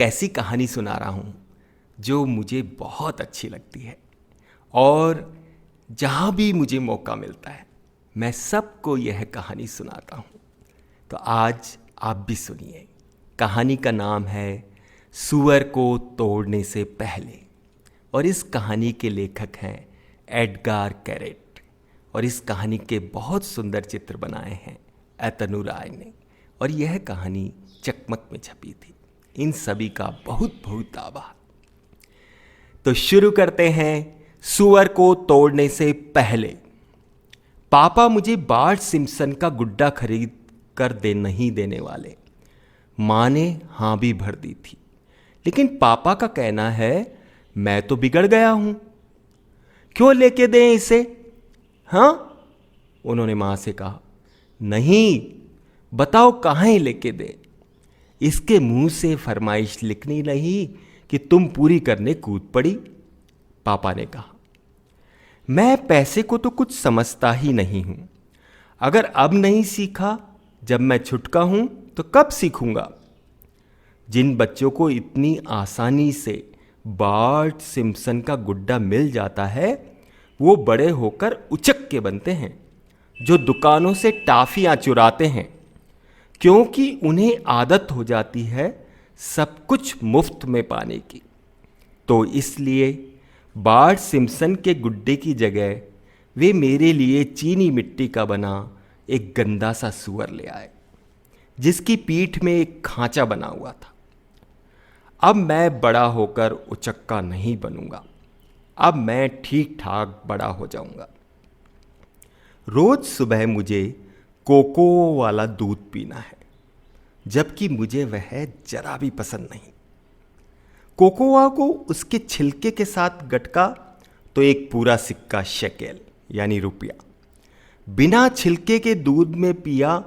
ऐसी कहानी सुना रहा हूँ जो मुझे बहुत अच्छी लगती है और जहाँ भी मुझे मौका मिलता है मैं सबको यह कहानी सुनाता हूँ। तो आज आप भी सुनिए। कहानी का नाम है सूअर को तोड़ने से पहले और इस कहानी के लेखक हैं एडगार कैरेट और इस कहानी के बहुत सुंदर चित्र बनाए हैं अतनु राय ने और यह कहानी चकमक में छपी थी। इन सभी का बहुत बहुत आभार। तो शुरू करते हैं। सूअर को तोड़ने से पहले पापा मुझे बार्ट सिम्पसन का गुड्डा खरीद कर नहीं देने वाले। माँ ने हाँ भी भर दी थी, लेकिन पापा का कहना है मैं तो बिगड़ गया हूं, क्यों लेके दें इसे? हाँ, उन्होंने माँ से कहा। नहीं, बताओ कहाँ लेके दें? इसके मुंह से फरमाइश लिखनी नहीं कि तुम पूरी करने कूद पड़ी, पापा ने कहा। मैं पैसे को तो कुछ समझता ही नहीं हूं। अगर अब नहीं सीखा, जब मैं छुटका हूं तो कब सीखूंगा? जिन बच्चों को इतनी आसानी से बार्ट सिम्पसन का गुड्डा मिल जाता है वो बड़े होकर उचक के बनते हैं, जो दुकानों से टाफियां चुराते हैं, क्योंकि उन्हें आदत हो जाती है सब कुछ मुफ्त में पाने की। तो इसलिए बार्ट सिम्पसन के गुड्डे की जगह वे मेरे लिए चीनी मिट्टी का बना एक गंदा सा सूअर ले आए, जिसकी पीठ में एक खांचा बना हुआ था। अब मैं बड़ा होकर उचक्का नहीं बनूंगा, अब मैं ठीक ठाक बड़ा हो जाऊंगा। रोज सुबह मुझे कोको वाला दूध पीना है, जबकि मुझे वह जरा भी पसंद नहीं। कोकोआ को उसके छिलके के साथ गटका तो एक पूरा सिक्का शेकेल यानी रुपया, बिना छिलके के दूध में पिया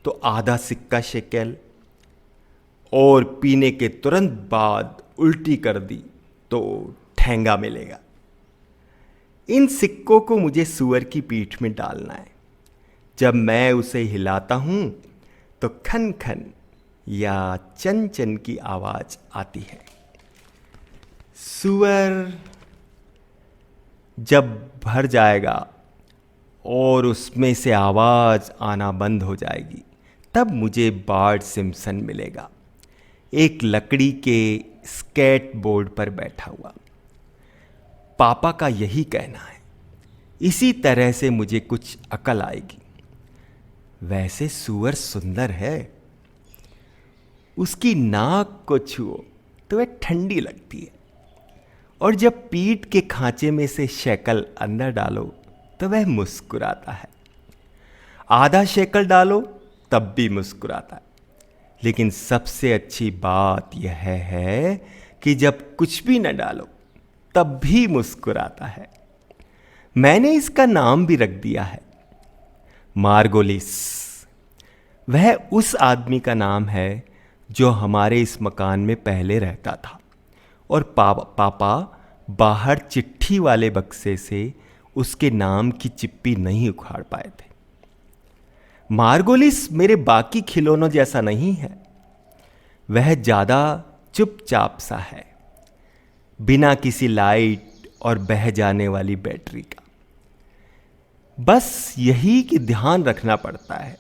तो आधा सिक्का शेकेल, और पीने के तुरंत बाद उल्टी कर दी तो ठेंगा मिलेगा। इन सिक्कों को मुझे सूअर की पीठ में डालना है। जब मैं उसे हिलाता हूं तो खन खन या चन चन की आवाज आती है। सूअर जब भर जाएगा और उसमें से आवाज आना बंद हो जाएगी, तब मुझे बार्ट सिम्पसन मिलेगा, एक लकड़ी के स्केट बोर्ड पर बैठा हुआ। पापा का यही कहना है, इसी तरह से मुझे कुछ अकल आएगी। वैसे सूअर सुंदर है, उसकी नाक को छुओ तो वह ठंडी लगती है, और जब पीठ के खांचे में से शेकल अंदर डालो तो वह मुस्कुराता है। आधा शेकल डालो तब भी मुस्कुराता है। लेकिन सबसे अच्छी बात यह है कि जब कुछ भी न डालो तब भी मुस्कुराता है। मैंने इसका नाम भी रख दिया है, मार्गोलिस। वह उस आदमी का नाम है जो हमारे इस मकान में पहले रहता था, और पापा बाहर चिट्ठी वाले बक्से से उसके नाम की चिप्पी नहीं उखाड़ पाए थे। मार्गोलिस मेरे बाकी खिलौनों जैसा नहीं है। वह ज्यादा चुपचाप सा है, बिना किसी लाइट और बह जाने वाली बैटरी का। बस यही कि ध्यान रखना पड़ता है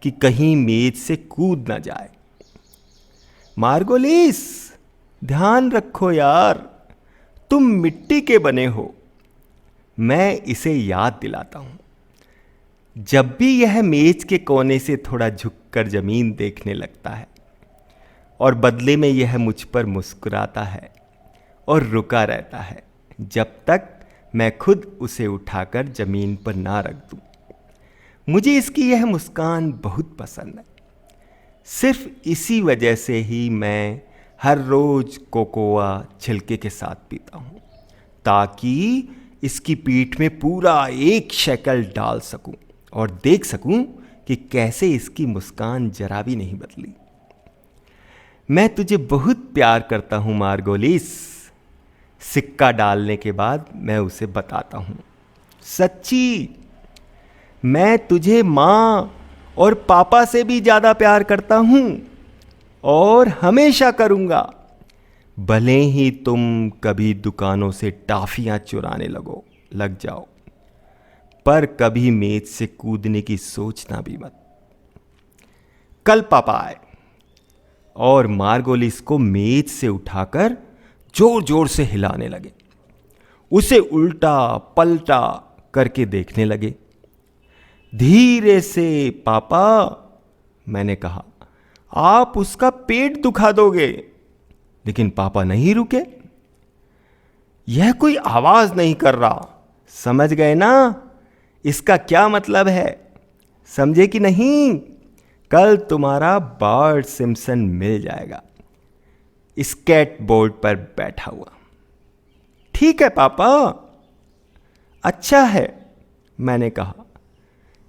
कि कहीं मेज से कूद ना जाए। मार्गोलिस, ध्यान रखो यार, तुम मिट्टी के बने हो। मैं इसे याद दिलाता हूं। जब भी यह मेज के कोने से थोड़ा झुककर जमीन देखने लगता है, और बदले में यह मुझ पर मुस्कुराता है और रुका रहता है जब तक मैं खुद उसे उठाकर जमीन पर ना रख दूं। मुझे इसकी यह मुस्कान बहुत पसंद है। सिर्फ इसी वजह से ही मैं हर रोज कोकोआ छिलके के साथ पीता हूं, ताकि इसकी पीठ में पूरा एक शेकल डाल सकूं और देख सकूं कि कैसे इसकी मुस्कान जरा भी नहीं बदली। मैं तुझे बहुत प्यार करता हूं मार्गोलिस। सिक्का डालने के बाद मैं उसे बताता हूं, सच्ची, मैं तुझे माँ और पापा से भी ज्यादा प्यार करता हूं और हमेशा करूंगा। भले ही तुम कभी दुकानों से टॉफियां चुराने लग जाओ, पर कभी मेज से कूदने की सोचना भी मत। कल पापा आए और मार्गोलिस को मेज से उठाकर जोर जोर से हिलाने लगे। उसे उल्टा पलटा करके देखने लगे। धीरे से पापा, मैंने कहा, आप उसका पेट दुखा दोगे। लेकिन पापा नहीं रुके। यह कोई आवाज नहीं कर रहा, समझ गए ना इसका क्या मतलब है? समझे कि नहीं? कल तुम्हारा बार्ट सिम्पसन मिल जाएगा, स्केटबोर्ड पर बैठा हुआ। ठीक है पापा, अच्छा है, मैंने कहा।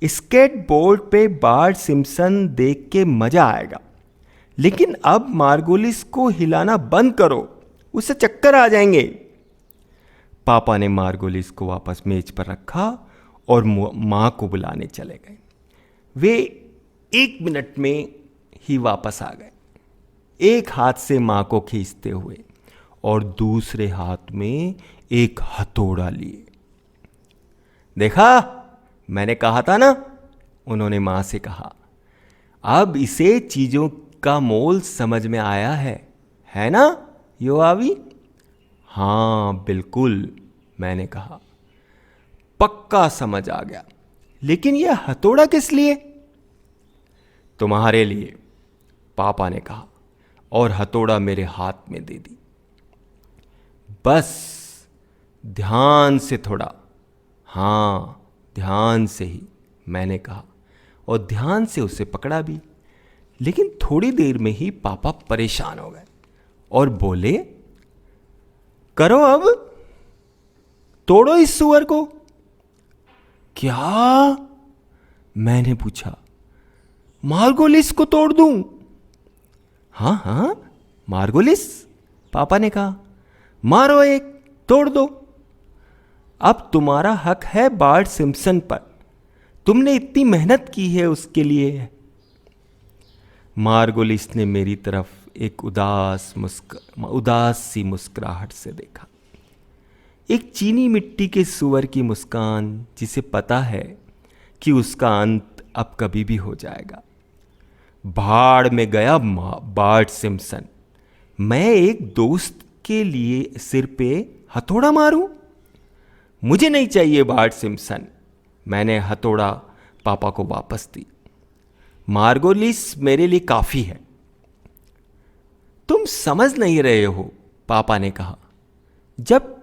स्केटबोर्ड पे बार्ट सिम्पसन देख के मजा आएगा, लेकिन अब मार्गोलिस को हिलाना बंद करो, उसे चक्कर आ जाएंगे। पापा ने मार्गोलिस को वापस मेज पर रखा और मां को बुलाने चले गए। वे 1 मिनट में ही वापस आ गए, एक हाथ से मां को खींचते हुए और दूसरे हाथ में एक हथौड़ा लिए। देखा, मैंने कहा था ना, उन्होंने मां से कहा। अब इसे चीजों का मोल समझ में आया है ना योआवी? हाँ बिल्कुल, मैंने कहा, पक्का समझ आ गया। लेकिन यह हथौड़ा किस लिए? तुम्हारे लिए, पापा ने कहा और हथौड़ा मेरे हाथ में दे दी। बस ध्यान से थोड़ा, हाँ ध्यान से ही, मैंने कहा और ध्यान से उसे पकड़ा भी। लेकिन थोड़ी देर में ही पापा परेशान हो गए और बोले, करो अब, तोड़ो इस सुअर को। क्या? मैंने पूछा। मार्गोलिस को तोड़ दूं? हाँ हाँ, मार्गोलिस, पापा ने कहा। मारो एक, तोड़ दो। अब तुम्हारा हक है बार्ट सिम्पसन पर, तुमने इतनी मेहनत की है उसके लिए। मार्गोलिस ने मेरी तरफ एक उदास सी मुस्कुराहट से देखा। एक चीनी मिट्टी के सुअर की मुस्कान, जिसे पता है कि उसका अंत अब कभी भी हो जाएगा। भाड़ में गया बार्ट सिम्पसन। मैं एक दोस्त के लिए सिर पे हथौड़ा मारूं? मुझे नहीं चाहिए बार्ट सिम्पसन। मैंने हथौड़ा पापा को वापस दी। मार्गोलिस मेरे लिए काफी है। तुम समझ नहीं रहे हो, पापा ने कहा। जब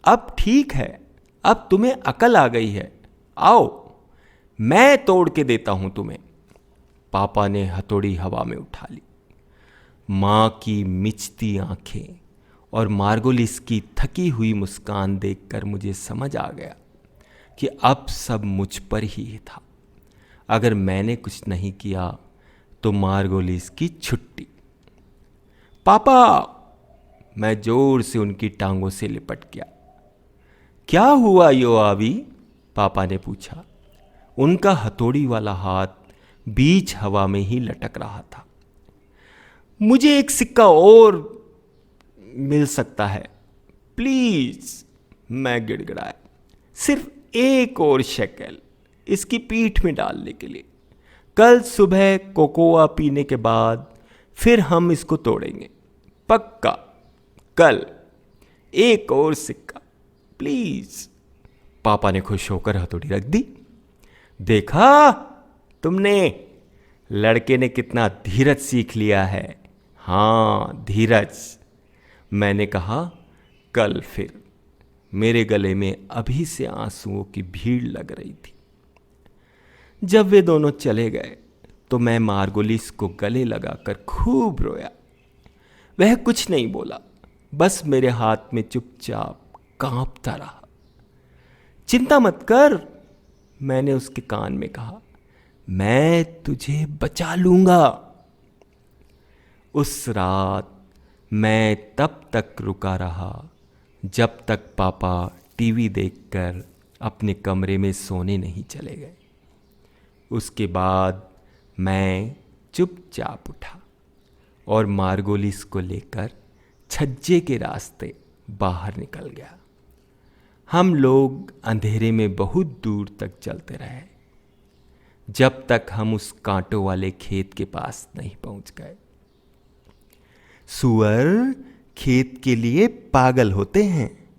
अब ठीक है, अब तुम्हें अकल आ गई है, आओ मैं तोड़ के देता हूं तुम्हें। पापा ने हथौड़ी हवा में उठा ली। मां की मिचती आंखें और मार्गोलिस की थकी हुई मुस्कान देखकर मुझे समझ आ गया कि अब सब मुझ पर ही था। अगर मैंने कुछ नहीं किया तो मार्गोलिस की छुट्टी। पापा, मैं जोर से उनकी टांगों से लिपट गया। क्या हुआ योआवी? पापा ने पूछा। उनका हथौड़ी वाला हाथ बीच हवा में ही लटक रहा था। मुझे एक सिक्का और मिल सकता है, प्लीज, मैं गिड़गिड़ाया। सिर्फ एक और शेकेल इसकी पीठ में डालने के लिए। कल सुबह कोकोआ पीने के बाद फिर हम इसको तोड़ेंगे, पक्का। कल एक और सिक्का, प्लीज। पापा ने खुश होकर हथौड़ी रख दी। देखा तुमने, लड़के ने कितना धीरज सीख लिया है। हाँ, धीरज, मैंने कहा। कल फिर मेरे गले में अभी से आंसुओं की भीड़ लग रही थी। जब वे दोनों चले गए तो मैं मार्गोलिस को गले लगाकर खूब रोया। वह कुछ नहीं बोला, बस मेरे हाथ में चुपचाप कांपता रहा। चिंता मत कर, मैंने उसके कान में कहा, मैं तुझे बचा लूंगा। उस रात मैं तब तक रुका रहा जब तक पापा टीवी देखकर अपने कमरे में सोने नहीं चले गए। उसके बाद मैं चुपचाप उठा और मार्गोलिस को लेकर छज्जे के रास्ते बाहर निकल गया। हम लोग अंधेरे में बहुत दूर तक चलते रहे, जब तक हम उस कांटों वाले खेत के पास नहीं पहुंच गए। सुअर खेत के लिए पागल होते हैं,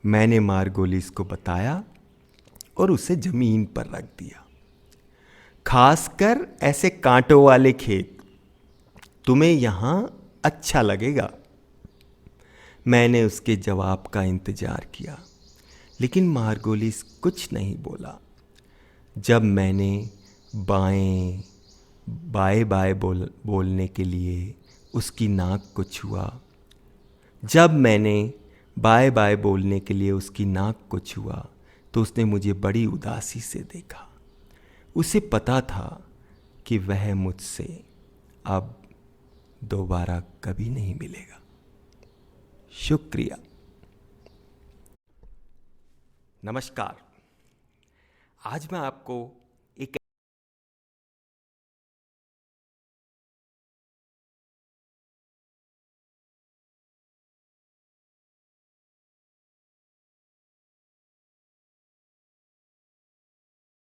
मैंने मार्गोलिस को बताया और उसे जमीन पर रख दिया। खासकर ऐसे कांटों वाले खेत, तुम्हें यहां अच्छा लगेगा। मैंने उसके जवाब का इंतजार किया, लेकिन मार्गोलिस कुछ नहीं बोला। जब मैंने बाएं बाएं बोलने के लिए उसकी नाक को छुआ, तो उसने मुझे बड़ी उदासी से देखा। उसे पता था कि वह मुझसे अब दोबारा कभी नहीं मिलेगा। शुक्रिया। नमस्कार। आज मैं आपको